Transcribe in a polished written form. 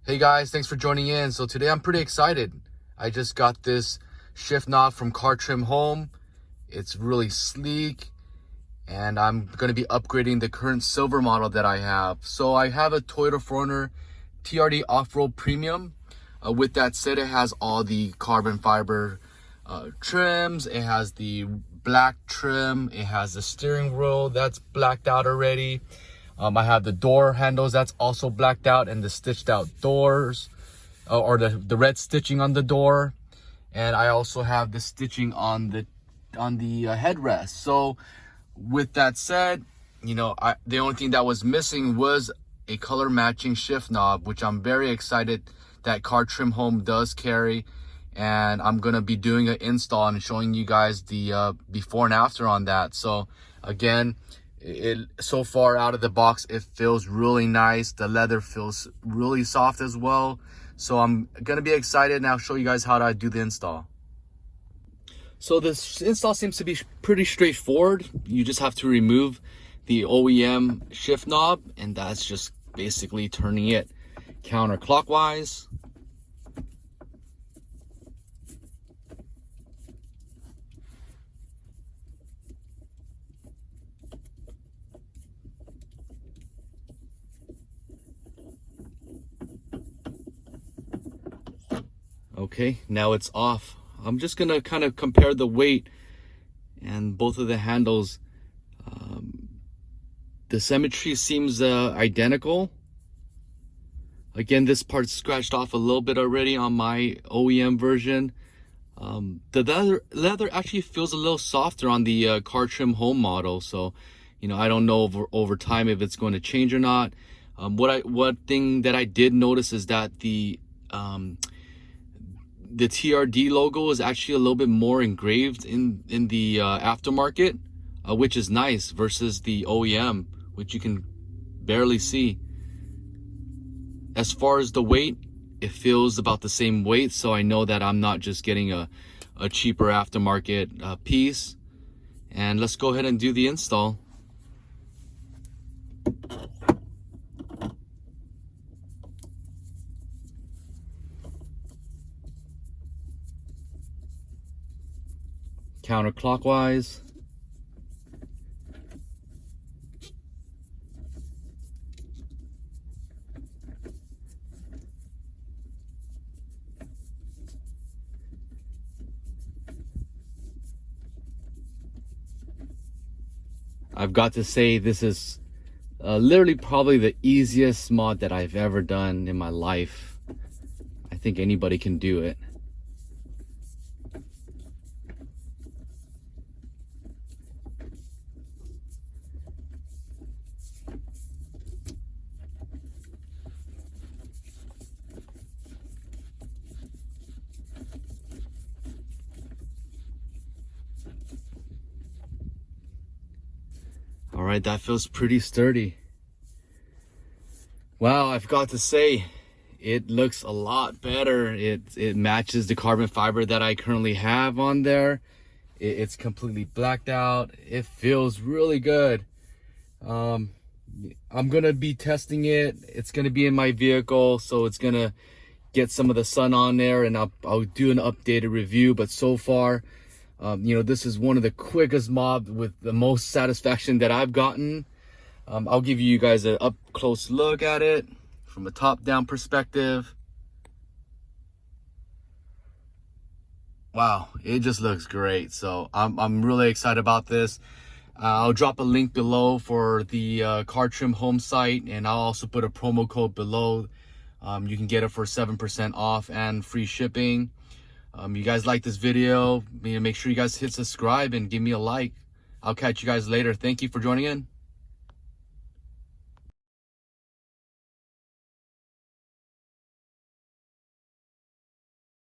Hey guys, thanks for joining in. So today I'm pretty excited. I just got this shift knob from Cartrimhome. It's really sleek and I'm going to be upgrading the current silver model that I have. So I have a Toyota 4Runner TRD Off-Road Premium. With that said, it has all the carbon fiber trims. It has the black trim. It has the steering wheel that's blacked out already. I have the door handles that's also blacked out, and the stitched out doors, or the red stitching on the door. And I also have the stitching on the headrest. So with that said, the only thing that was missing was a color matching shift knob, which I'm very excited that Cartrimhome does carry. And I'm gonna be doing an install and showing you guys the before and after on that. So again, so far out of the box, it feels really nice. The leather feels really soft as well. So I'm gonna be excited now. Show you guys how to do the install. So this install seems to be pretty straightforward. You just have to remove the OEM shift knob, and that's just basically turning it counterclockwise. Okay, now it's off. I'm just gonna kind of compare the weight and both of the handles. The symmetry seems identical. Again, this part's scratched off a little bit already on my OEM version. The leather actually feels a little softer on the Cartrimhome model. So, I don't know over time if it's going to change or not. One thing that I did notice is that the TRD logo is actually a little bit more engraved in the aftermarket, which is nice, versus the OEM, which you can barely see. As far as the weight, it feels about the same weight, so I know that I'm not just getting a cheaper aftermarket piece. And let's go ahead and do the install. Counterclockwise. I've got to say, this is literally probably the easiest mod that I've ever done in my life. I think anybody can do it. All right, that feels pretty sturdy. Wow, I've got to say, it looks a lot better. It matches the carbon fiber that I currently have on there. It's completely blacked out. It feels really good. I'm gonna be testing it. It's gonna be in my vehicle, so it's gonna get some of the sun on there, and I'll do an updated review. But so far, this is one of the quickest mobs with the most satisfaction that I've gotten. I'll give you guys an up close look at it from a top down perspective. Wow, it just looks great. So I'm really excited about this. I'll drop a link below for the Cartrimhome site, and I'll also put a promo code below. You can get it for 7% off and free shipping. You guys like this video, make sure you guys hit subscribe and give me a like. I'll catch you guys later. Thank you for joining in.